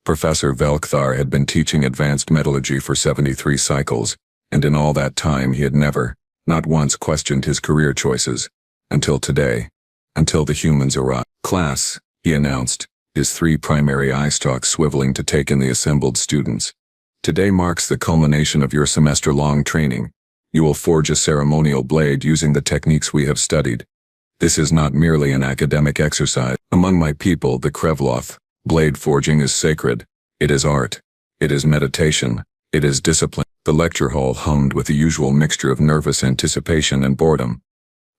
Professor Velkthar had been teaching advanced metallurgy for 73 cycles, and in all that time he had never, not once, questioned his career choices. Until today. Until the humans arrived. Class, he announced, his 3 primary eye stalks swiveling to take in the assembled students. Today marks the culmination of your semester-long training. You will forge a ceremonial blade using the techniques we have studied. This is not merely an academic exercise. Among my people, the Krevloth, blade forging is sacred. It is art. It is meditation. It is discipline. The lecture hall hummed with the usual mixture of nervous anticipation and boredom.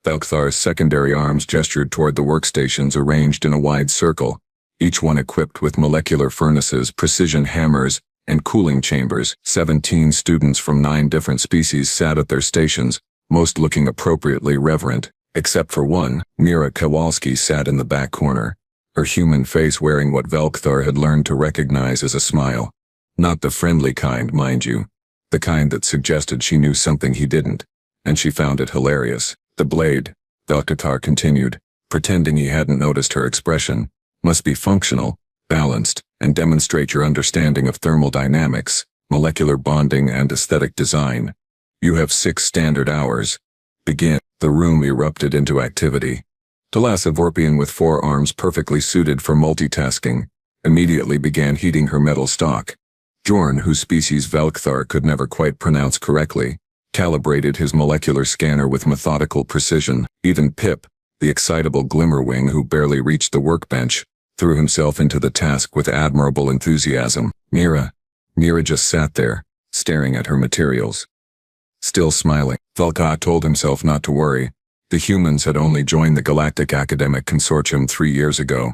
Velkthar's secondary arms gestured toward the workstations arranged in a wide circle, each one equipped with molecular furnaces, precision hammers, and cooling chambers. 17 students from 9 different species sat at their stations, most looking appropriately reverent, except for one. Meera Kowalski sat in the back corner, her human face wearing what Velkthar had learned to recognize as a smile. Not the friendly kind, mind you. The kind that suggested she knew something he didn't, and she found it hilarious. The blade, Velkthar continued, pretending he hadn't noticed her expression, must be functional, balanced, and demonstrate your understanding of thermodynamics, molecular bonding, and aesthetic design. You have 6 standard hours. Begin. The room erupted into activity. Thalassavorpian, with 4 arms perfectly suited for multitasking, immediately began heating her metal stock. Jorn, whose species Velkthar could never quite pronounce correctly, calibrated his molecular scanner with methodical precision. Even Pip, the excitable glimmerwing who barely reached the workbench, threw himself into the task with admirable enthusiasm. Meera just sat there, staring at her materials. Still smiling, Velkthar told himself not to worry. The humans had only joined the Galactic Academic Consortium 3 years ago.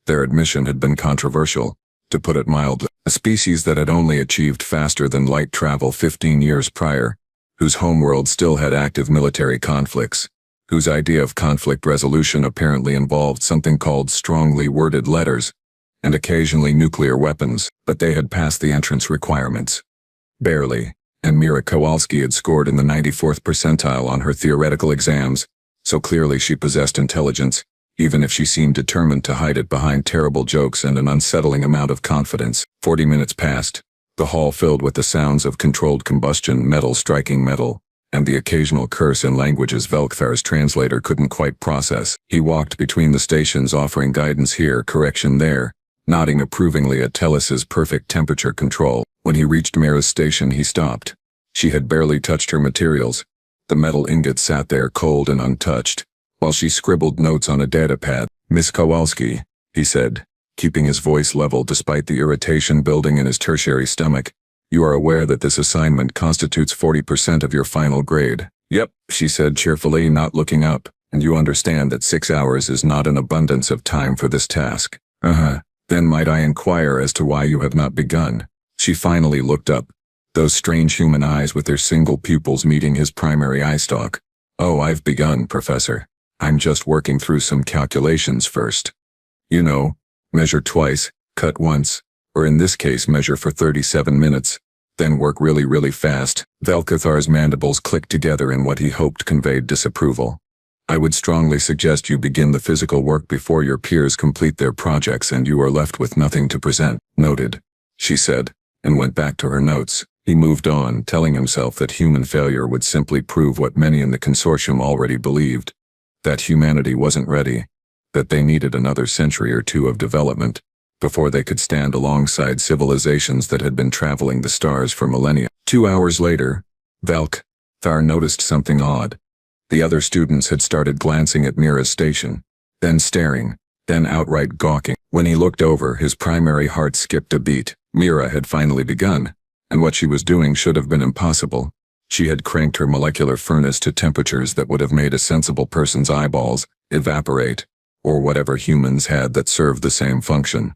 Their admission had been controversial, to put it mildly. A species that had only achieved faster than light travel 15 years prior, whose homeworld still had active military conflicts, whose idea of conflict resolution apparently involved something called strongly worded letters, and occasionally nuclear weapons, but they had passed the entrance requirements. Barely, and Meera Kowalski had scored in the 94th percentile on her theoretical exams, so clearly she possessed intelligence, even if she seemed determined to hide it behind terrible jokes and an unsettling amount of confidence. 40 minutes passed, the hall filled with the sounds of controlled combustion, metal striking metal, and the occasional curse in languages Velkthar's translator couldn't quite process. He walked between the stations, offering guidance here, correction there, nodding approvingly at Tellus's perfect temperature control. When he reached Meera's station, he stopped. She had barely touched her materials. The metal ingot sat there cold and untouched, while she scribbled notes on a datapad. "Miss Kowalski," he said, keeping his voice level despite the irritation building in his tertiary stomach, "you are aware that this assignment constitutes 40% of your final grade." "Yep," she said cheerfully, not looking up, "and you understand that 6 hours is not an abundance of time for this task." "Uh-huh. Then might I inquire as to why you have not begun?" She finally looked up, those strange human eyes with their single pupils meeting his primary eye stalk. "Oh, I've begun, Professor. I'm just working through some calculations first. You know, measure twice, cut once, or in this case measure for 37 minutes, then work really, really fast." Velkthar's mandibles clicked together in what he hoped conveyed disapproval. "I would strongly suggest you begin the physical work before your peers complete their projects and you are left with nothing to present." "Noted," she said, and went back to her notes. He moved on, telling himself that human failure would simply prove what many in the consortium already believed, that humanity wasn't ready, that they needed another century or 2 of development before they could stand alongside civilizations that had been traveling the stars for millennia. 2 hours later, Velkthar noticed something odd. The other students had started glancing at Meera's station, then staring, then outright gawking. When he looked over, his primary heart skipped a beat. Meera had finally begun, and what she was doing should have been impossible. She had cranked her molecular furnace to temperatures that would have made a sensible person's eyeballs evaporate, or whatever humans had that served the same function.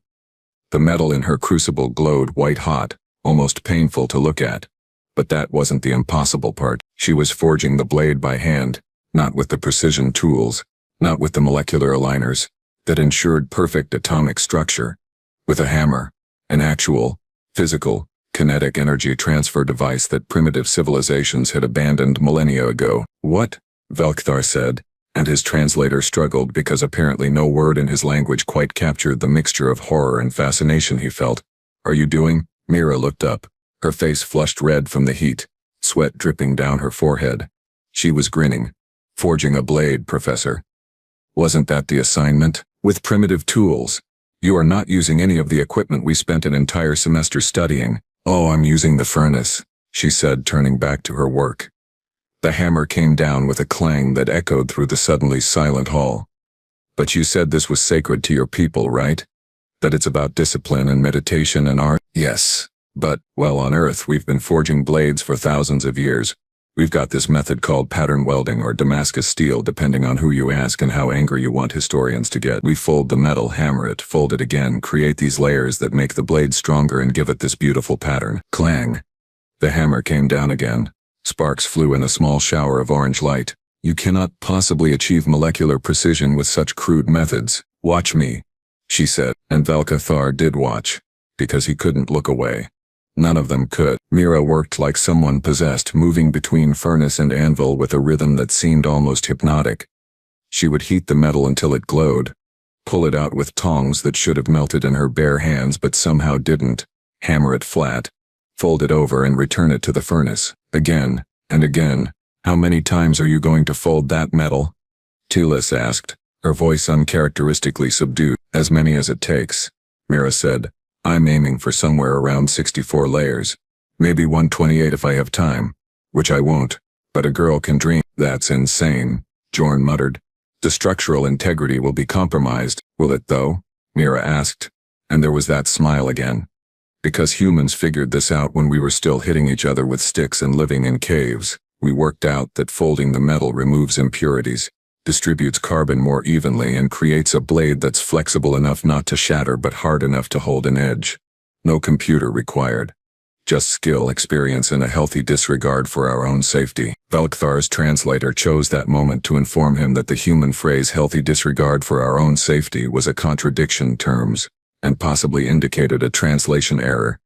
The metal in her crucible glowed white-hot, almost painful to look at. But that wasn't the impossible part. She was forging the blade by hand, not with the precision tools, not with the molecular aligners that ensured perfect atomic structure. With a hammer, an actual, physical, kinetic energy transfer device that primitive civilizations had abandoned millennia ago. "What?" Velkthar said, and his translator struggled because apparently no word in his language quite captured the mixture of horror and fascination he felt. Are you doing? Meera looked up, her face flushed red from the heat, sweat dripping down her forehead. She was grinning. Forging a blade, Professor. Wasn't that the assignment? With primitive tools. You are not using any of the equipment we spent an entire semester studying. Oh, I'm using the furnace, she said, turning back to her work. The hammer came down with a clang that echoed through the suddenly silent hall. But you said this was sacred to your people, right? That it's about discipline and meditation and art? Yes. But, well, on Earth we've been forging blades for thousands of years. We've got this method called pattern welding or Damascus steel, depending on who you ask and how angry you want historians to get. We fold the metal, hammer it, fold it again, create these layers that make the blade stronger and give it this beautiful pattern. Clang. The hammer came down again. Sparks flew in a small shower of orange light. You cannot possibly achieve molecular precision with such crude methods. Watch me, she said, and Velkathar did watch, because he couldn't look away. None of them could. Meera worked like someone possessed, moving between furnace and anvil with a rhythm that seemed almost hypnotic. She would heat the metal until it glowed, pull it out with tongs that should have melted in her bare hands but somehow didn't, hammer it flat, fold it over and return it to the furnace, again and again. How many times are you going to fold that metal? Tilis asked, her voice uncharacteristically subdued. As many as it takes, Meera said. I'm aiming for somewhere around 64 layers. Maybe 128 if I have time. Which I won't. But a girl can dream. That's insane, Jorn muttered. The structural integrity will be compromised. Will it though? Meera asked. And there was that smile again. Because humans figured this out when we were still hitting each other with sticks and living in caves. We worked out that folding the metal removes impurities, distributes carbon more evenly, and creates a blade that's flexible enough not to shatter but hard enough to hold an edge. No computer required. Just skill, experience, and a healthy disregard for our own safety. Velkthar's translator chose that moment to inform him that the human phrase healthy disregard for our own safety was a contradiction terms, and possibly indicated a translation error.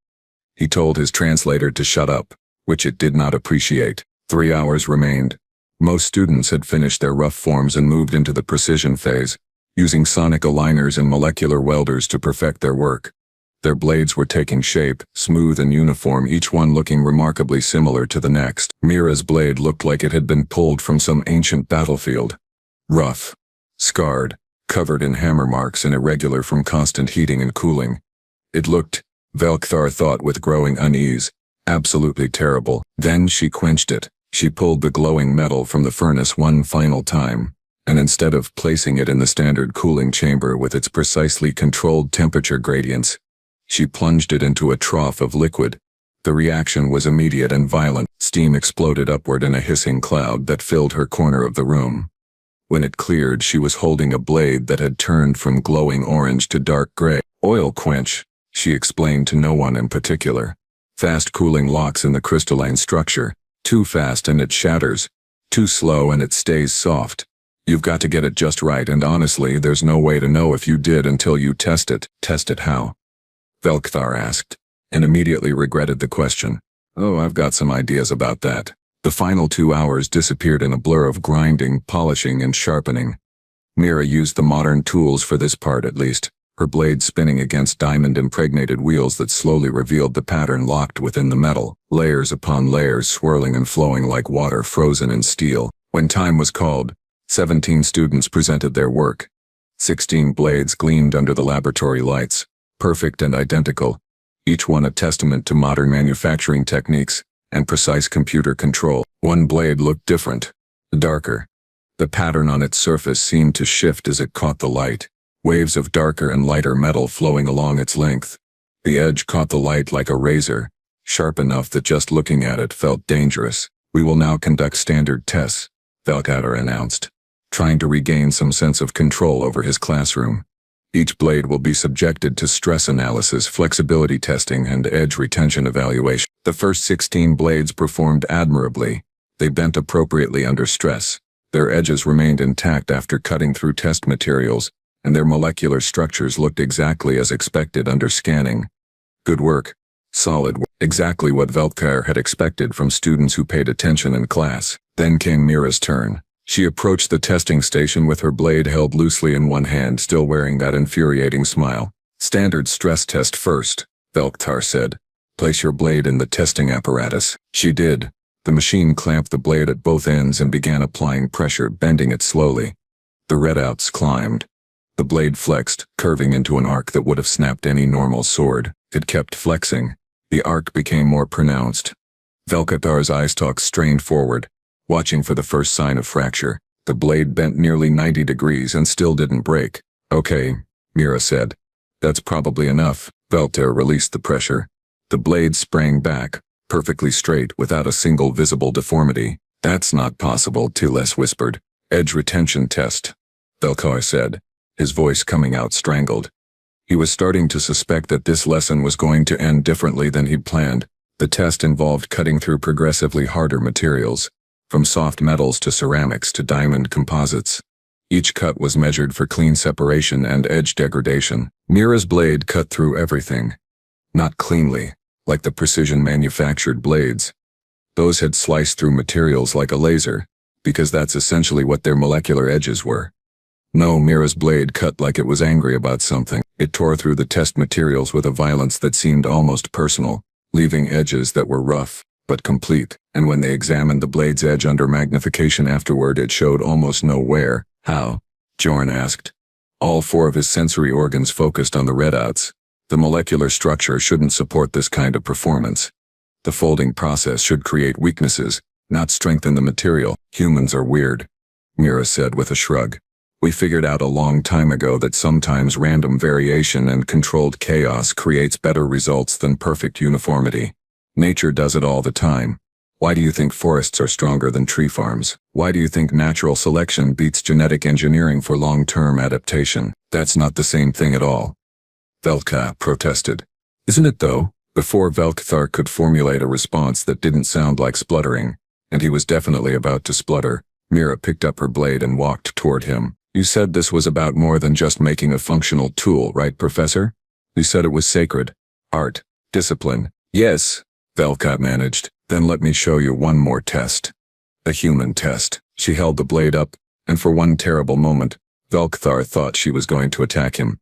He told his translator to shut up, which it did not appreciate. 3 hours remained. Most students had finished their rough forms and moved into the precision phase, using sonic aligners and molecular welders to perfect their work. Their blades were taking shape, smooth and uniform, each one looking remarkably similar to the next. Meera's blade looked like it had been pulled from some ancient battlefield. Rough, scarred, covered in hammer marks and irregular from constant heating and cooling. It looked, Velkthar thought with growing unease, absolutely terrible. Then she quenched it. She pulled the glowing metal from the furnace one final time, and instead of placing it in the standard cooling chamber with its precisely controlled temperature gradients, she plunged it into a trough of liquid. The reaction was immediate and violent. Steam exploded upward in a hissing cloud that filled her corner of the room. When it cleared, she was holding a blade that had turned from glowing orange to dark gray. Oil quench, she explained to no one in particular. Fast cooling locks in the crystalline structure. Too fast and it shatters. Too slow and it stays soft. You've got to get it just right, and honestly, there's no way to know if you did until you test it. Test it how? Velkthar asked, and immediately regretted the question. Oh, I've got some ideas about that. The final 2 hours disappeared in a blur of grinding, polishing, and sharpening. Meera used the modern tools for this part at least, her blade spinning against diamond-impregnated wheels that slowly revealed the pattern locked within the metal, layers upon layers swirling and flowing like water frozen in steel. When time was called, 17 students presented their work. 16 blades gleamed under the laboratory lights, perfect and identical, each one a testament to modern manufacturing techniques and precise computer control. One blade looked different, darker. The pattern on its surface seemed to shift as it caught the light. Waves of darker and lighter metal flowing along its length. The edge caught the light like a razor, sharp enough that just looking at it felt dangerous. We will now conduct standard tests, Velkatar announced, trying to regain some sense of control over his classroom. Each blade will be subjected to stress analysis, flexibility testing, and edge retention evaluation. The first 16 blades performed admirably. They bent appropriately under stress. Their edges remained intact after cutting through test materials, and their molecular structures looked exactly as expected under scanning. Good work. Solid work. Exactly what Veltkar had expected from students who paid attention in class. Then came Meera's turn. She approached the testing station with her blade held loosely in one hand, still wearing that infuriating smile. Standard stress test first, Velkthar said. Place your blade in the testing apparatus. She did. The machine clamped the blade at both ends and began applying pressure, bending it slowly. The redouts climbed. The blade flexed, curving into an arc that would have snapped any normal sword. It kept flexing. The arc became more pronounced. Velkathar's eye stalks strained forward, watching for the first sign of fracture. The blade bent nearly 90 degrees and still didn't break. Okay, Meera said. That's probably enough. Velkthar released the pressure. The blade sprang back, perfectly straight without a single visible deformity. That's not possible, Tiles whispered. Edge retention test, Velkthar said, his voice coming out strangled. He was starting to suspect that this lesson was going to end differently than he'd planned. The test involved cutting through progressively harder materials, from soft metals to ceramics to diamond composites. Each cut was measured for clean separation and edge degradation. Meera's blade cut through everything. Not cleanly, like the precision-manufactured blades. Those had sliced through materials like a laser, because that's essentially what their molecular edges were. No, Meera's blade cut like it was angry about something. It tore through the test materials with a violence that seemed almost personal, leaving edges that were rough, but complete, and when they examined the blade's edge under magnification afterward, it showed almost no wear. How? Jorn asked. All 4 of his sensory organs focused on the redouts. The molecular structure shouldn't support this kind of performance. The folding process should create weaknesses, not strengthen the material. Humans are weird, Meera said with a shrug. We figured out a long time ago that sometimes random variation and controlled chaos creates better results than perfect uniformity. Nature does it all the time. Why do you think forests are stronger than tree farms? Why do you think natural selection beats genetic engineering for long-term adaptation? That's not the same thing at all. Velkthar protested. Isn't it though? Before Velkthar could formulate a response that didn't sound like spluttering, and he was definitely about to splutter, Meera picked up her blade and walked toward him. You said this was about more than just making a functional tool, right, Professor? You said it was sacred. Art. Discipline. Yes, Velkthar managed. Then let me show you one more test. A human test. She held the blade up, and for one terrible moment, Velkthar thought she was going to attack him.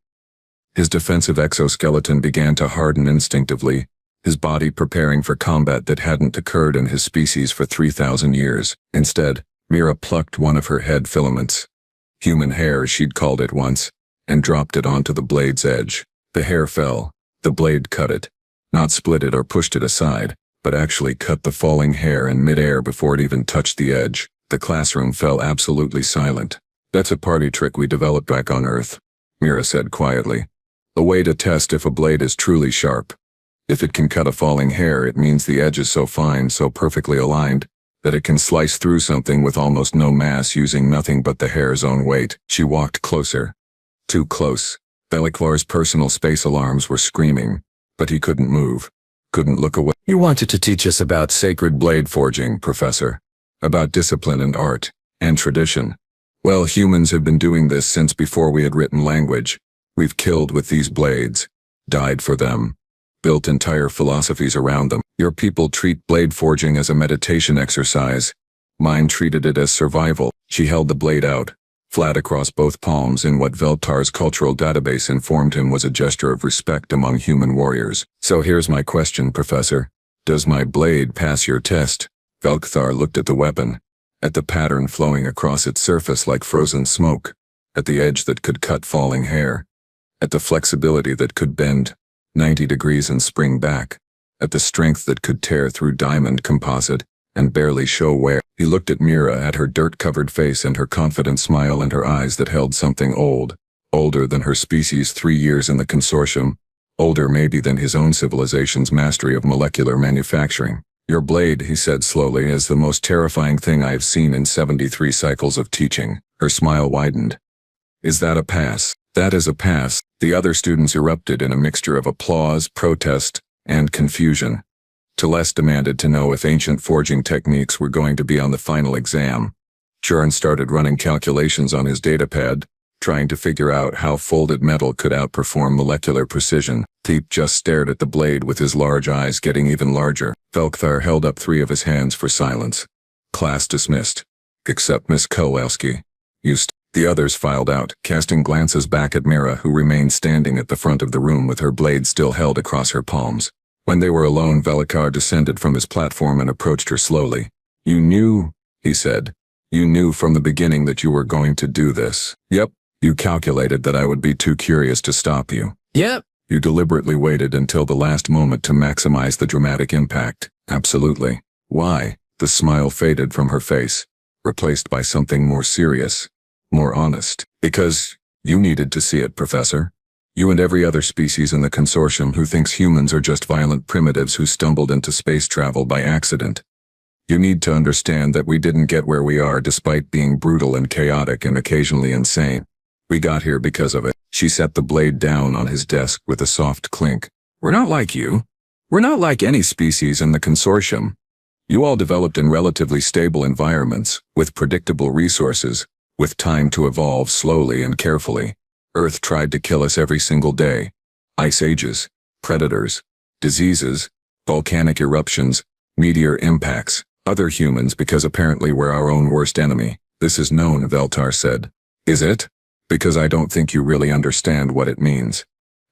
His defensive exoskeleton began to harden instinctively, his body preparing for combat that hadn't occurred in his species for 3,000 years. Instead, Meera plucked one of her head filaments. Human hair, she'd called it once, and dropped it onto the blade's edge. The hair fell. The blade cut it. Not split it or pushed it aside, but actually cut the falling hair in midair before it even touched the edge. The classroom fell absolutely silent. That's a party trick we developed back on Earth, Meera said quietly. A way to test if a blade is truly sharp. If it can cut a falling hair, it means the edge is so fine, so perfectly aligned, that it can slice through something with almost no mass using nothing but the hair's own weight. She walked closer. Too close. Velkvar's personal space alarms were screaming, but he couldn't move. Couldn't look away. You wanted to teach us about sacred blade forging, Professor. About discipline and art, and tradition. Well, humans have been doing this since before we had written language. We've killed with these blades. Died for them. Built entire philosophies around them. Your people treat blade forging as a meditation exercise. Mine treated it as survival. She held the blade out, flat across both palms in what Velktar's cultural database informed him was a gesture of respect among human warriors. So here's my question, Professor. Does my blade pass your test? Velkthar looked at the weapon, at the pattern flowing across its surface like frozen smoke, at the edge that could cut falling hair, at the flexibility that could bend 90 degrees and spring back, at the strength that could tear through diamond composite and barely show wear. He looked at Meera, at her dirt-covered face and her confident smile and her eyes that held something old, older than her species' 3 years in the consortium, older maybe than his own civilization's mastery of molecular manufacturing. Your blade, he said slowly, is the most terrifying thing I have seen in 73 cycles of teaching. Her smile widened. Is that a pass? That is a pass. The other students erupted in a mixture of applause, protest, and confusion. Tiles demanded to know if ancient forging techniques were going to be on the final exam. Jorn started running calculations on his datapad, trying to figure out how folded metal could outperform molecular precision. Thiep just stared at the blade with his large eyes getting even larger. Velkthar held up 3 of his hands for silence. Class dismissed. Except Miss Kowalski. The others filed out, casting glances back at Meera, who remained standing at the front of the room with her blade still held across her palms. When they were alone, Velikar descended from his platform and approached her slowly. "You knew," he said. "You knew from the beginning that you were going to do this." "Yep." "You calculated that I would be too curious to stop you." "Yep." "You deliberately waited until the last moment to maximize the dramatic impact." "Absolutely." "Why?" The smile faded from her face, replaced by something more serious, more honest. "Because you needed to see it, Professor. You and every other species in the consortium who thinks humans are just violent primitives who stumbled into space travel by accident. You need to understand that we didn't get where we are despite being brutal and chaotic and occasionally insane. We got here because of it." She set the blade down on his desk with a soft clink. "We're not like you. We're not like any species in the consortium. You all developed in relatively stable environments, with predictable resources, with time to evolve slowly and carefully. Earth tried to kill us every single day. Ice ages, predators, diseases, volcanic eruptions, meteor impacts, other humans because apparently we're our own worst enemy. This is known," Veltar said. "Is it? Because I don't think you really understand what it means.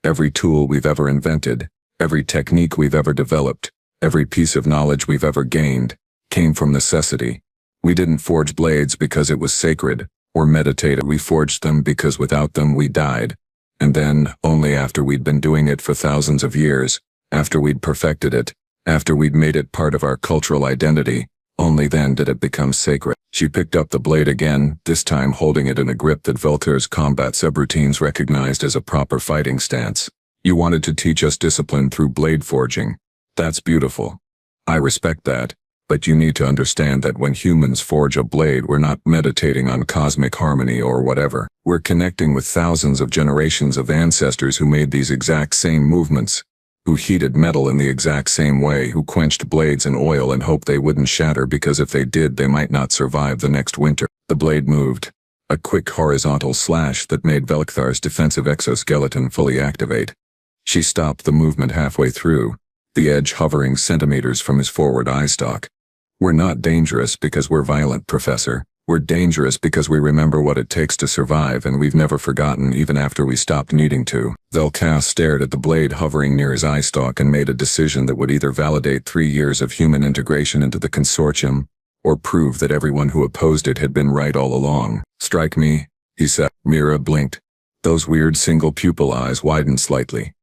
Every tool we've ever invented, every technique we've ever developed, every piece of knowledge we've ever gained, came from necessity. We didn't forge blades because it was sacred, or meditative. We forged them because without them we died. And then, only after we'd been doing it for thousands of years, after we'd perfected it, after we'd made it part of our cultural identity, only then did it become sacred." She picked up the blade again, this time holding it in a grip that Veltar's combat subroutines recognized as a proper fighting stance. "You wanted to teach us discipline through blade forging. That's beautiful. I respect that, but you need to understand that when humans forge a blade, we're not meditating on cosmic harmony or whatever. We're connecting with thousands of generations of ancestors who made these exact same movements, who heated metal in the exact same way, who quenched blades in oil and hoped they wouldn't shatter because if they did they might not survive the next winter." The blade moved, a quick horizontal slash that made Veliktar's defensive exoskeleton fully activate. She stopped the movement halfway through, the edge hovering centimeters from his forward eye stalk. "We're not dangerous because we're violent, Professor. We're dangerous because we remember what it takes to survive, and we've never forgotten even after we stopped needing to." Veltar stared at the blade hovering near his eye stalk and made a decision that would either validate 3 years of human integration into the consortium, or prove that everyone who opposed it had been right all along. "Strike me," he said. Meera blinked. Those weird single pupil eyes widened slightly.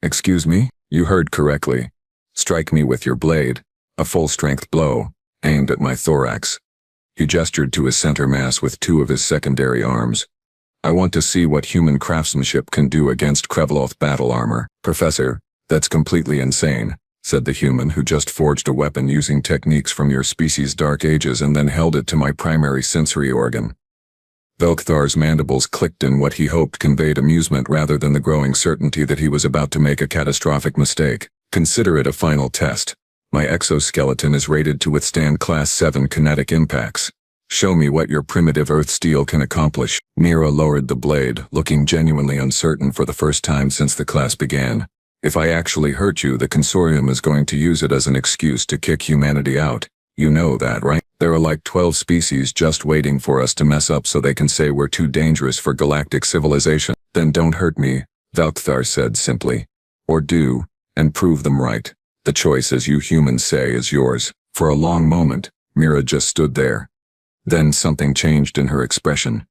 "Excuse me? You heard correctly. Strike me with your blade. A full-strength blow, aimed at my thorax." He gestured to his center mass with 2 of his secondary arms. "I want to see what human craftsmanship can do against Kreveloth battle armor." "Professor, that's completely insane," said the human who just forged a weapon using techniques from your species' dark ages and then held it to my primary sensory organ. Veltar's mandibles clicked in what he hoped conveyed amusement rather than the growing certainty that he was about to make a catastrophic mistake. "Consider it a final test. My exoskeleton is rated to withstand Class 7 kinetic impacts. Show me what your primitive earth steel can accomplish." Meera lowered the blade, looking genuinely uncertain for the first time since the class began. "If I actually hurt you, the consortium is going to use it as an excuse to kick humanity out. You know that, right? There are like 12 species just waiting for us to mess up so they can say we're too dangerous for galactic civilization." "Then don't hurt me," Veltar said simply. "Or do, and prove them right. The choice, as you humans say, is yours." For a long moment, Meera just stood there. Then something changed in her expression.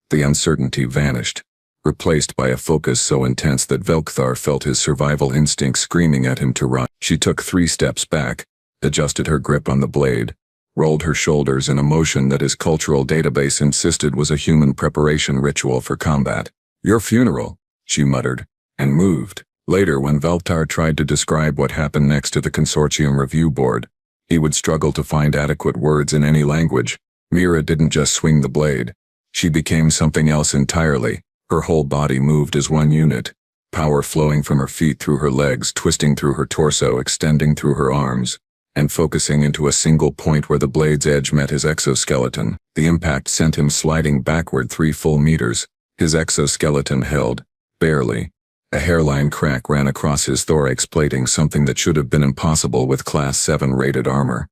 The uncertainty vanished, replaced by a focus so intense that Veltar felt his survival instinct screaming at him to run. She took 3 steps back, adjusted her grip on the blade, rolled her shoulders in a motion that his cultural database insisted was a human preparation ritual for combat. "Your funeral," she muttered, and moved. Later, when Veltar tried to describe what happened next to the consortium review board, he would struggle to find adequate words in any language. Meera didn't just swing the blade. She became something else entirely. Her whole body moved as one unit, power flowing from her feet through her legs, twisting through her torso, extending through her arms, and focusing into a single point where the blade's edge met his exoskeleton. The impact sent him sliding backward 3 full meters. His exoskeleton held, barely. A hairline crack ran across his thorax plating, something that should have been impossible with Class 7 rated armor.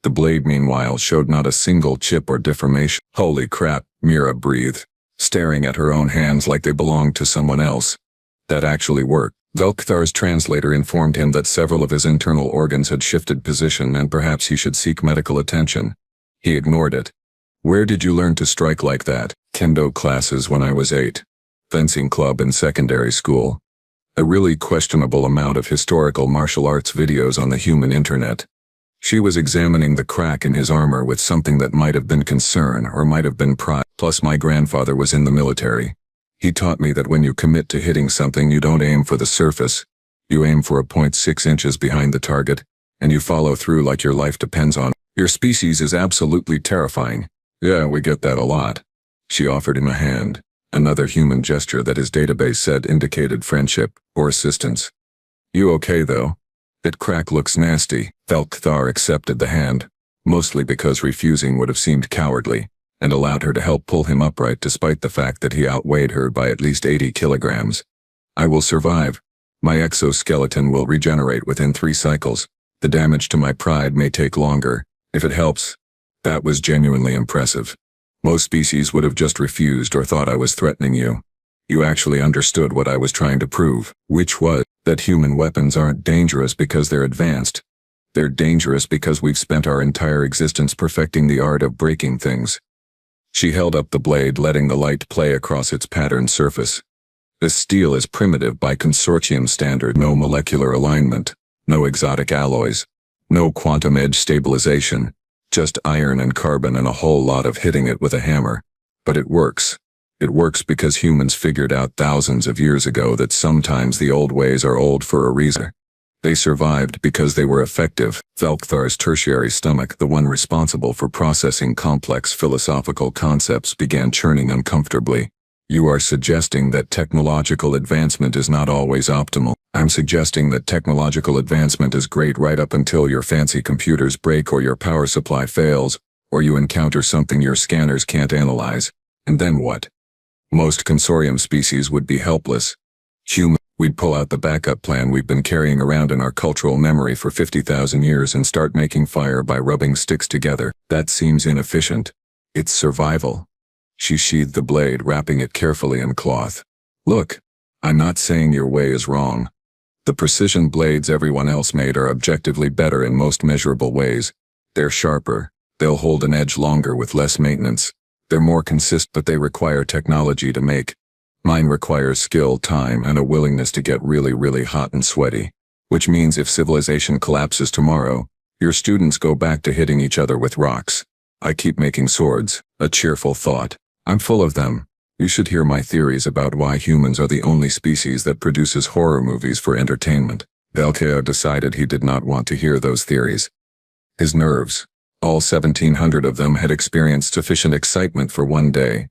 The blade, meanwhile, showed not a single chip or deformation. "Holy crap," Meera breathed. staring at her own hands like they belonged to someone else. That actually worked. Velkthar's translator informed him that several of his internal organs had shifted position and perhaps he should seek medical attention. He ignored it. Where did you learn to strike like that? Kendo classes when I was 8. Fencing club in secondary school. A really questionable amount of historical martial arts videos on the human internet. She was examining the crack in his armor with something that might have been concern or might have been pride. Plus my grandfather was in the military. He taught me that when you commit to hitting something you don't aim for the surface. You aim for a point 6 inches behind the target, and you follow through like your life depends on it. Your species is absolutely terrifying. Yeah, we get that a lot. She offered him a hand, another human gesture that his database said indicated friendship or assistance. You okay though? That crack looks nasty. Velkthar accepted the hand, mostly because refusing would have seemed cowardly, and allowed her to help pull him upright despite the fact that he outweighed her by at least 80 kilograms. I will survive. My exoskeleton will regenerate within 3 cycles. The damage to my pride may take longer, if it helps. That was genuinely impressive. Most species would have just refused or thought I was threatening you. You actually understood what I was trying to prove, which was that human weapons aren't dangerous because they're advanced. They're dangerous because we've spent our entire existence perfecting the art of breaking things. She held up the blade, letting the light play across its patterned surface. This steel is primitive by consortium standard. No molecular alignment, no exotic alloys, no quantum edge stabilization. Just iron and carbon and a whole lot of hitting it with a hammer. But it works. It works because humans figured out thousands of years ago that sometimes the old ways are old for a reason. They survived because they were effective. Velkthar's tertiary stomach, the one responsible for processing complex philosophical concepts, began churning uncomfortably. You are suggesting that technological advancement is not always optimal. I'm suggesting that technological advancement is great right up until your fancy computers break or your power supply fails, or you encounter something your scanners can't analyze. And then what? Most consortium species would be helpless. We'd pull out the backup plan we've been carrying around in our cultural memory for 50,000 years and start making fire by rubbing sticks together. That seems inefficient. It's survival. She sheathed the blade, wrapping it carefully in cloth. Look, I'm not saying your way is wrong. The precision blades everyone else made are objectively better in most measurable ways. They're sharper. They'll hold an edge longer with less maintenance. They're more consistent, but they require technology to make. Mine requires skill, time, and a willingness to get really, really hot and sweaty. Which means if civilization collapses tomorrow, your students go back to hitting each other with rocks. I keep making swords, a cheerful thought. I'm full of them. You should hear my theories about why humans are the only species that produces horror movies for entertainment. Velkthar decided he did not want to hear those theories. His nerves, all 1,700 of them, had experienced sufficient excitement for one day.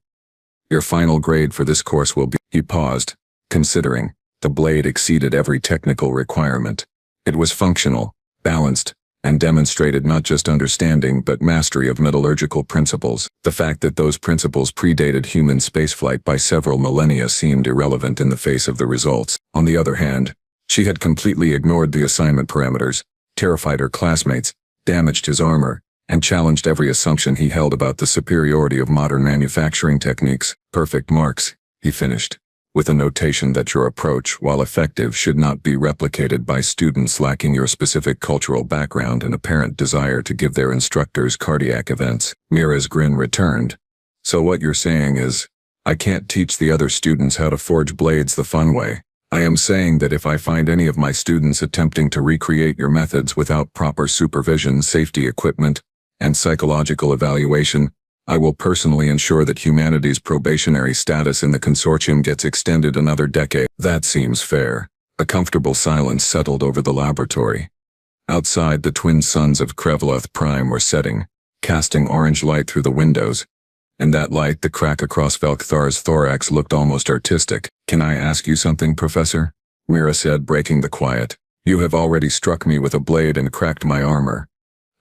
Your final grade for this course will be... He paused, considering. The blade exceeded every technical requirement. It was functional, balanced, and demonstrated not just understanding but mastery of metallurgical principles. The fact that those principles predated human spaceflight by several millennia seemed irrelevant in the face of the results. On the other hand, she had completely ignored the assignment parameters, terrified her classmates, damaged his armor, and challenged every assumption he held about the superiority of modern manufacturing techniques. Perfect marks, he finished, with a notation that your approach, while effective, should not be replicated by students lacking your specific cultural background and apparent desire to give their instructors cardiac events. Meera's grin returned. So what you're saying is, I can't teach the other students how to forge blades the fun way. I am saying that if I find any of my students attempting to recreate your methods without proper supervision, safety equipment, and psychological evaluation, I will personally ensure that humanity's probationary status in the consortium gets extended another decade. That seems fair. A comfortable silence settled over the laboratory. Outside, the twin suns of Krevloth Prime were setting, casting orange light through the windows. In that light, the crack across Velkthar's thorax looked almost artistic. Can I ask you something, Professor? Meera said, breaking the quiet. You have already struck me with a blade and cracked my armor.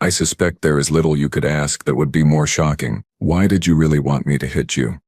I suspect there is little you could ask that would be more shocking. Why did you really want me to hit you?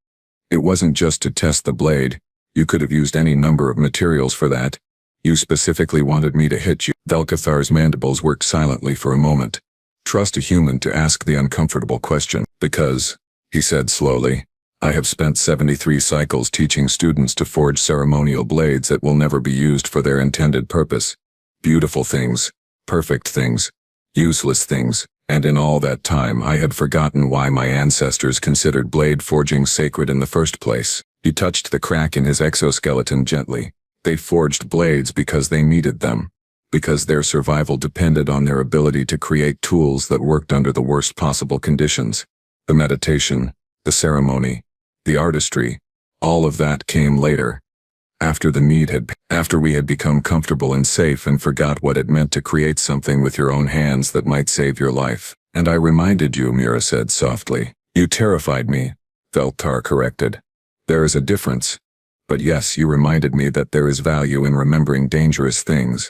It wasn't just to test the blade. You could have used any number of materials for that. You specifically wanted me to hit you. Velkthar's mandibles worked silently for a moment. Trust a human to ask the uncomfortable question. Because, he said slowly, I have spent 73 cycles teaching students to forge ceremonial blades that will never be used for their intended purpose. Beautiful things, perfect things, useless things, and in all that time I had forgotten why my ancestors considered blade forging sacred in the first place. He touched the crack in his exoskeleton gently. They forged blades because they needed them, because their survival depended on their ability to create tools that worked under the worst possible conditions. The meditation, the ceremony, the artistry, all of that came later. After we had become comfortable and safe and forgot what it meant to create something with your own hands that might save your life. And I reminded you, Meera said softly. You terrified me, Veltar corrected. There is a difference. But yes, you reminded me that there is value in remembering dangerous things.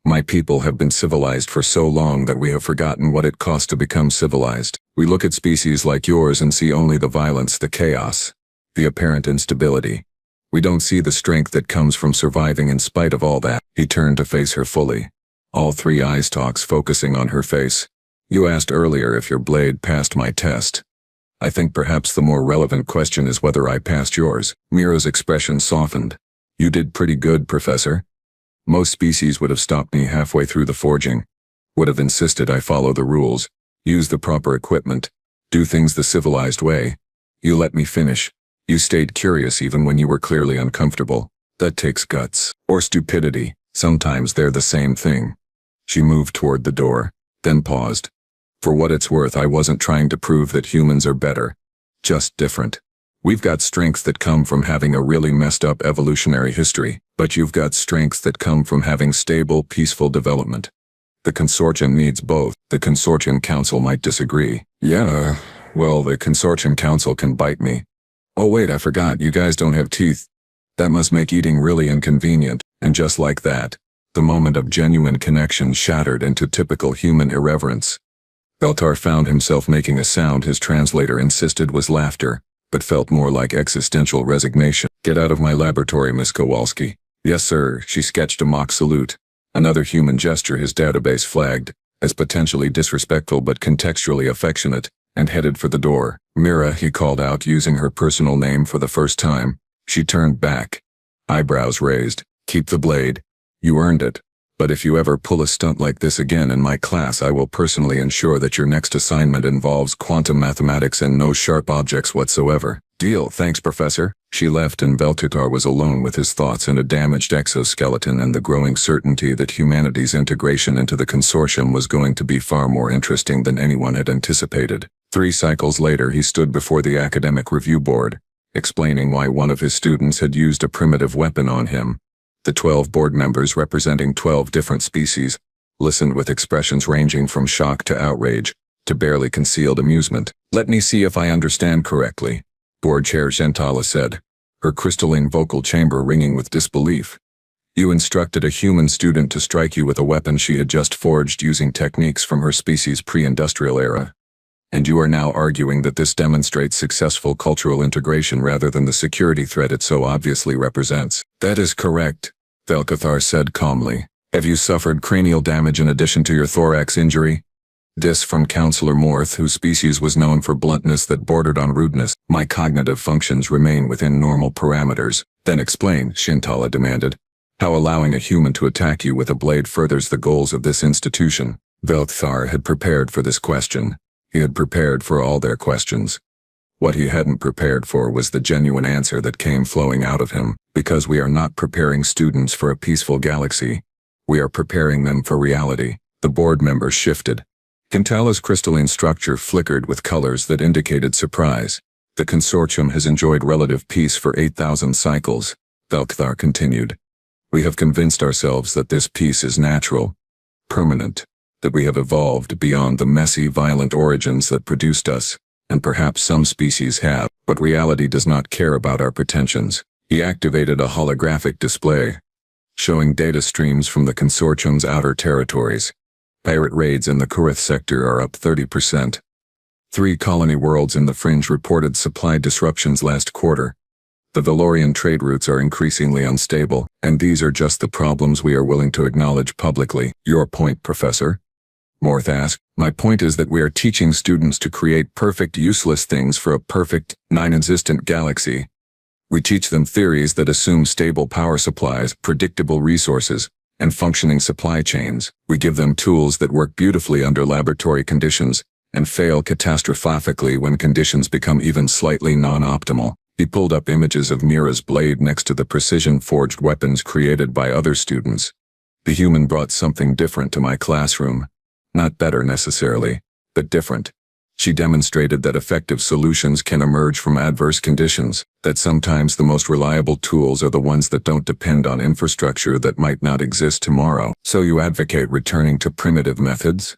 My people have been civilized for so long that we have forgotten what it cost to become civilized. We look at species like yours and see only the violence, the chaos, the apparent instability. We don't see the strength that comes from surviving in spite of all that. He turned to face her fully, all three eye stalks focusing on her face. You asked earlier if your blade passed my test. I think perhaps the more relevant question is whether I passed yours. Meera's expression softened. You did pretty good, Professor. Most species would have stopped me halfway through the forging, would have insisted I follow the rules, use the proper equipment, do things the civilized way. You let me finish. You stayed curious even when you were clearly uncomfortable. That takes guts. Or stupidity. Sometimes they're the same thing. She moved toward the door, then paused. For what it's worth, I wasn't trying to prove that humans are better. Just different. We've got strengths that come from having a really messed up evolutionary history, but you've got strengths that come from having stable, peaceful development. The consortium needs both. The consortium council might disagree. Yeah, well, the consortium council can bite me. Oh wait, I forgot, you guys don't have teeth. That must make eating really inconvenient. And just like that, the moment of genuine connection shattered into typical human irreverence. Veltar found himself making a sound his translator insisted was laughter, but felt more like existential resignation. Get out of my laboratory, Miss Kowalski. Yes, sir. She sketched a mock salute. Another human gesture his database flagged as potentially disrespectful but contextually affectionate, and headed for the door. Meera, he called out using her personal name for the first time. She turned back, eyebrows raised. Keep the blade. You earned it. But if you ever pull a stunt like this again in my class, I will personally ensure that your next assignment involves quantum mathematics and no sharp objects whatsoever. Deal, thanks, Professor. She left and Veltar was alone with his thoughts and a damaged exoskeleton and the growing certainty that humanity's integration into the consortium was going to be far more interesting than anyone had anticipated. 3 cycles later, he stood before the academic review board, explaining why one of his students had used a primitive weapon on him. The 12 board members, representing 12 different species, listened with expressions ranging from shock to outrage, to barely concealed amusement. Let me see if I understand correctly, Board Chair Gentala said, her crystalline vocal chamber ringing with disbelief. You instructed a human student to strike you with a weapon she had just forged using techniques from her species' pre-industrial era. And you are now arguing that this demonstrates successful cultural integration rather than the security threat it so obviously represents. That is correct, Velcathar said calmly. Have you suffered cranial damage in addition to your thorax injury? This from Counselor Morth, whose species was known for bluntness that bordered on rudeness. My cognitive functions remain within normal parameters. Then explain, Shintala demanded, how allowing a human to attack you with a blade furthers the goals of this institution. Velcathar had prepared for this question. He had prepared for all their questions. What he hadn't prepared for was the genuine answer that came flowing out of him. Because we are not preparing students for a peaceful galaxy. We are preparing them for reality. The board members shifted. Kintala's crystalline structure flickered with colors that indicated surprise. The consortium has enjoyed relative peace for 8,000 cycles, Velcathar continued. We have convinced ourselves that this peace is natural, permanent, that we have evolved beyond the messy, violent origins that produced us, and perhaps some species have, but reality does not care about our pretensions. He activated a holographic display, showing data streams from the consortium's outer territories. Pirate raids in the Kurith sector are up 30%. 3 colony worlds in the fringe reported supply disruptions last quarter. The Valorian trade routes are increasingly unstable, and these are just the problems we are willing to acknowledge publicly. Your point, Professor? Morth asked. My point is that we are teaching students to create perfect useless things for a perfect, non-existent galaxy. We teach them theories that assume stable power supplies, predictable resources, and functioning supply chains. We give them tools that work beautifully under laboratory conditions and fail catastrophically when conditions become even slightly non-optimal. He pulled up images of Meera's blade next to the precision-forged weapons created by other students. The human brought something different to my classroom. Not better necessarily, but different. She demonstrated that effective solutions can emerge from adverse conditions, that sometimes the most reliable tools are the ones that don't depend on infrastructure that might not exist tomorrow. So you advocate returning to primitive methods?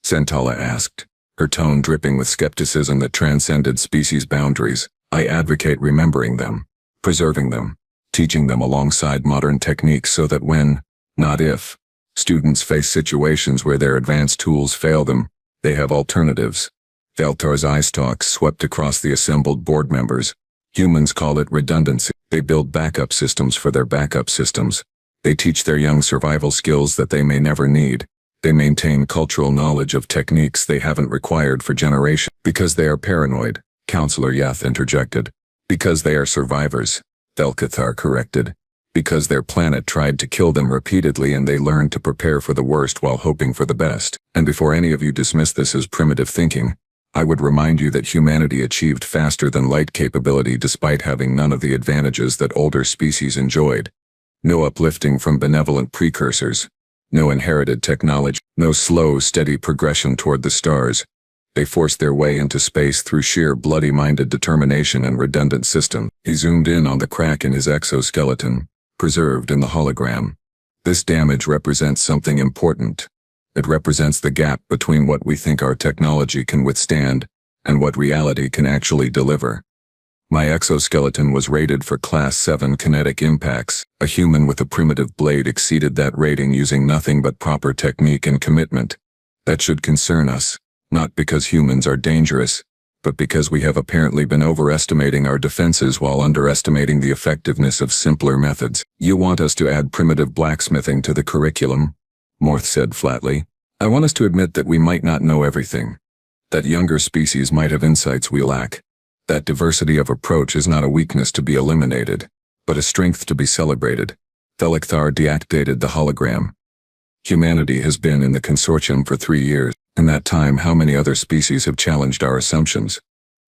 Sentala asked, her tone dripping with skepticism that transcended species boundaries. I advocate remembering them, preserving them, teaching them alongside modern techniques so that when, not if, students face situations where their advanced tools fail them, they have alternatives. Veltar's eye stalks swept across the assembled board members. Humans call it redundancy. They build backup systems for their backup systems. They teach their young survival skills that they may never need. They maintain cultural knowledge of techniques they haven't required for generations. Because they are paranoid, Counselor Yath interjected. Because they are survivors, Velkathar corrected. Because their planet tried to kill them repeatedly and they learned to prepare for the worst while hoping for the best. And before any of you dismiss this as primitive thinking, I would remind you that humanity achieved faster than light capability despite having none of the advantages that older species enjoyed. No uplifting from benevolent precursors. No inherited technology. No slow, steady progression toward the stars. They forced their way into space through sheer bloody-minded determination and redundant system. He zoomed in on the crack in his exoskeleton, preserved in the hologram. This damage represents something important. It represents the gap between what we think our technology can withstand and what reality can actually deliver. My exoskeleton was rated for Class 7 kinetic impacts. A human with a primitive blade exceeded that rating using nothing but proper technique and commitment. That should concern us, not because humans are dangerous, but because we have apparently been overestimating our defenses while underestimating the effectiveness of simpler methods. You want us to add primitive blacksmithing to the curriculum? Morth said flatly. I want us to admit that we might not know everything. That younger species might have insights we lack. That diversity of approach is not a weakness to be eliminated, but a strength to be celebrated. Velkathar deactivated the hologram. Humanity has been in the consortium for 3 years. In that time, how many other species have challenged our assumptions?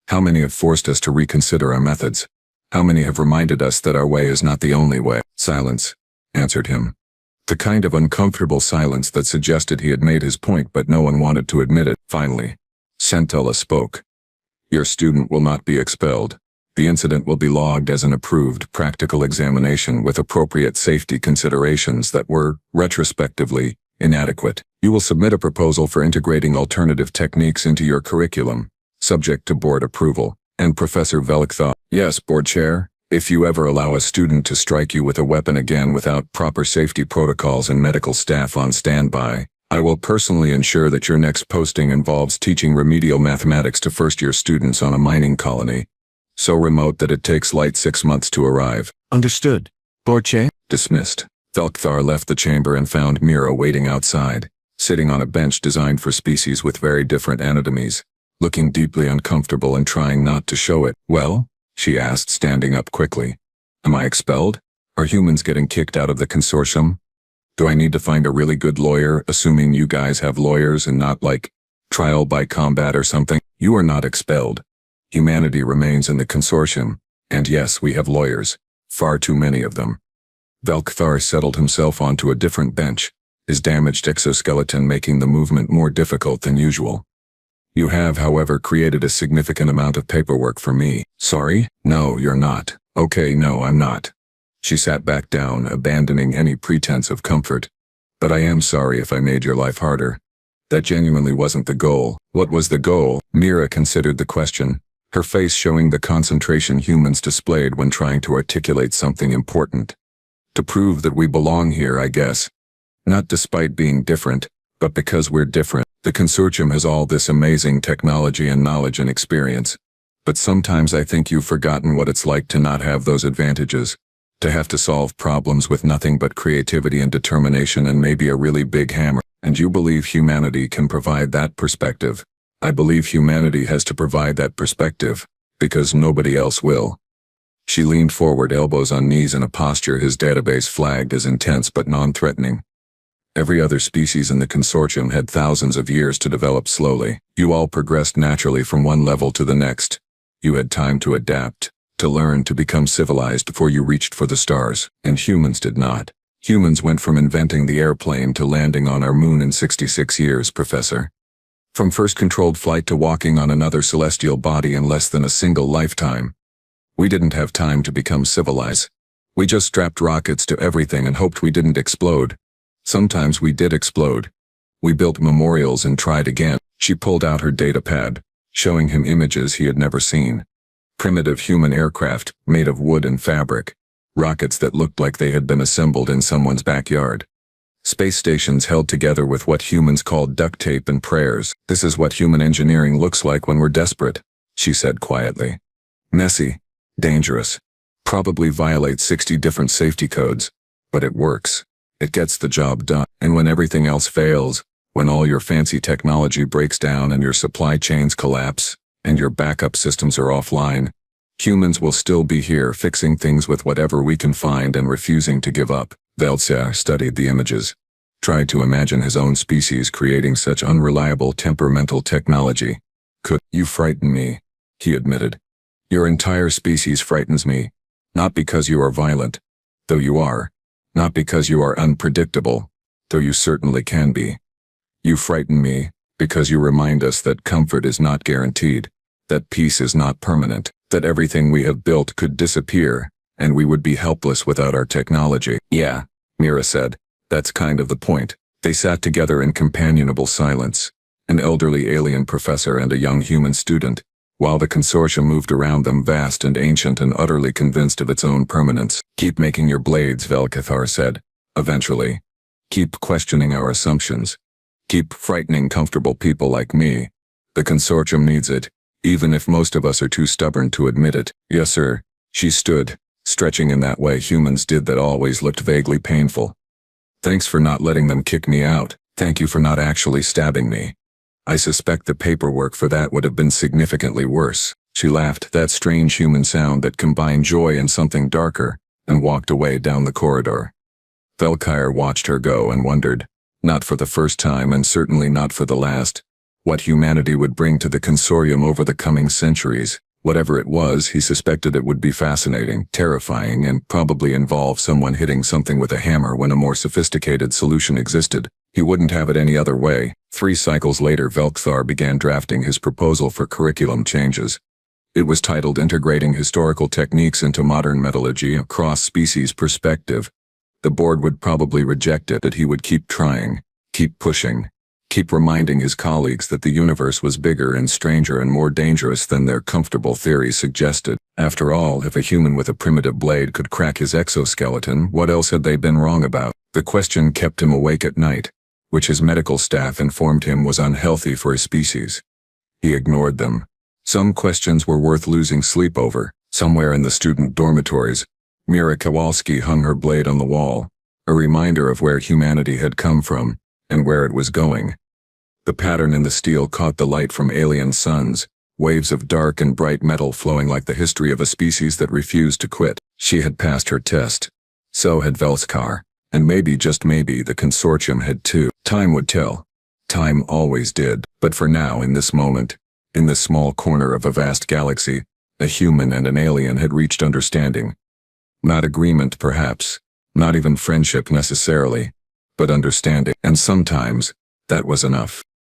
How many have forced us to reconsider our methods? How many have reminded us that our way is not the only way? Silence answered him. The kind of uncomfortable silence that suggested he had made his point but no one wanted to admit it. Finally, Sentala spoke. Your student will not be expelled. The incident will be logged as an approved practical examination with appropriate safety considerations that were, retrospectively, inadequate. You will submit a proposal for integrating alternative techniques into your curriculum, subject to board approval. And Professor Velkathar, yes, board chair, if you ever allow a student to strike you with a weapon again without proper safety protocols and medical staff on standby, I will personally ensure that your next posting involves teaching remedial mathematics to first-year students on a mining colony, so remote that it takes light 6 months to arrive. Understood. Board chair? Dismissed. Velkathar left the chamber and found Meera waiting outside, sitting on a bench designed for species with very different anatomies, looking deeply uncomfortable and trying not to show it. Well? She asked, standing up quickly. Am I expelled? Are humans getting kicked out of the consortium? Do I need to find a really good lawyer, assuming you guys have lawyers and not like trial by combat or something? You are not expelled. Humanity remains in the consortium, and yes, we have lawyers. Far too many of them. Velkathar settled himself onto a different bench, his damaged exoskeleton making the movement more difficult than usual. You have, however, created a significant amount of paperwork for me. Sorry? No, you're not. Okay, no, I'm not. She sat back down, abandoning any pretense of comfort. But I am sorry if I made your life harder. That genuinely wasn't the goal. What was the goal? Meera considered the question, her face showing the concentration humans displayed when trying to articulate something important. To prove that we belong here, I guess. Not despite being different, but because we're different. The consortium has all this amazing technology and knowledge and experience. But sometimes I think you've forgotten what it's like to not have those advantages. To have to solve problems with nothing but creativity and determination and maybe a really big hammer. And you believe humanity can provide that perspective. I believe humanity has to provide that perspective, because nobody else will. She leaned forward, elbows on knees in a posture his database flagged as intense but non-threatening. Every other species in the consortium had thousands of years to develop slowly. You all progressed naturally from one level to the next. You had time to adapt, to learn, to become civilized before you reached for the stars, and humans did not. Humans went from inventing the airplane to landing on our moon in 66 years, Professor. From first controlled flight to walking on another celestial body in less than a single lifetime. We didn't have time to become civilized. We just strapped rockets to everything and hoped we didn't explode. Sometimes we did explode. We built memorials and tried again. She pulled out her data pad, showing him images he had never seen. Primitive human aircraft, made of wood and fabric. Rockets that looked like they had been assembled in someone's backyard. Space stations held together with what humans called duct tape and prayers. This is what human engineering looks like when we're desperate, she said quietly. Messy, dangerous, probably violates 60 different safety codes, but it works. It gets the job done. And when everything else fails, when all your fancy technology breaks down and your supply chains collapse, and your backup systems are offline, humans will still be here fixing things with whatever we can find and refusing to give up. Veltzer studied the images, tried to imagine his own species creating such unreliable temperamental technology. You frighten me, he admitted. Your entire species frightens me, not because you are violent, though you are, not because you are unpredictable, though you certainly can be. You frighten me because you remind us that comfort is not guaranteed, that peace is not permanent, that everything we have built could disappear, and we would be helpless without our technology. Yeah, Meera said, that's kind of the point. They sat together in companionable silence, an elderly alien professor and a young human student, while the consortium moved around them, vast and ancient and utterly convinced of its own permanence. Keep making your blades, Velcathar said, eventually. Keep questioning our assumptions. Keep frightening comfortable people like me. The consortium needs it, even if most of us are too stubborn to admit it. Yes, sir. She stood, stretching in that way humans did that always looked vaguely painful. Thanks for not letting them kick me out. Thank you for not actually stabbing me. I suspect the paperwork for that would have been significantly worse. She laughed, that strange human sound that combined joy and something darker, and walked away down the corridor. Velkire watched her go and wondered, not for the first time and certainly not for the last, what humanity would bring to the consortium over the coming centuries. Whatever it was, he suspected it would be fascinating, terrifying, and probably involve someone hitting something with a hammer when a more sophisticated solution existed. He wouldn't have it any other way. 3 cycles later, Velkthar began drafting his proposal for curriculum changes. It was titled Integrating Historical Techniques into Modern Metallurgy, a cross-species perspective. The board would probably reject it, but he would keep trying, keep pushing, keep reminding his colleagues that the universe was bigger and stranger and more dangerous than their comfortable theories suggested. After all, if a human with a primitive blade could crack his exoskeleton, what else had they been wrong about? The question kept him awake at night, which his medical staff informed him was unhealthy for his species. He ignored them. Some questions were worth losing sleep over. Somewhere in the student dormitories, Meera Kowalski hung her blade on the wall, a reminder of where humanity had come from, and where it was going. The pattern in the steel caught the light from alien suns, waves of dark and bright metal flowing like the history of a species that refused to quit. She had passed her test. So had Velskar, and maybe, just maybe, the consortium had too. Time would tell. Time always did. But for now, in this moment, in this small corner of a vast galaxy, a human and an alien had reached understanding. Not agreement, perhaps, not even friendship necessarily, but understanding. And sometimes, that was enough.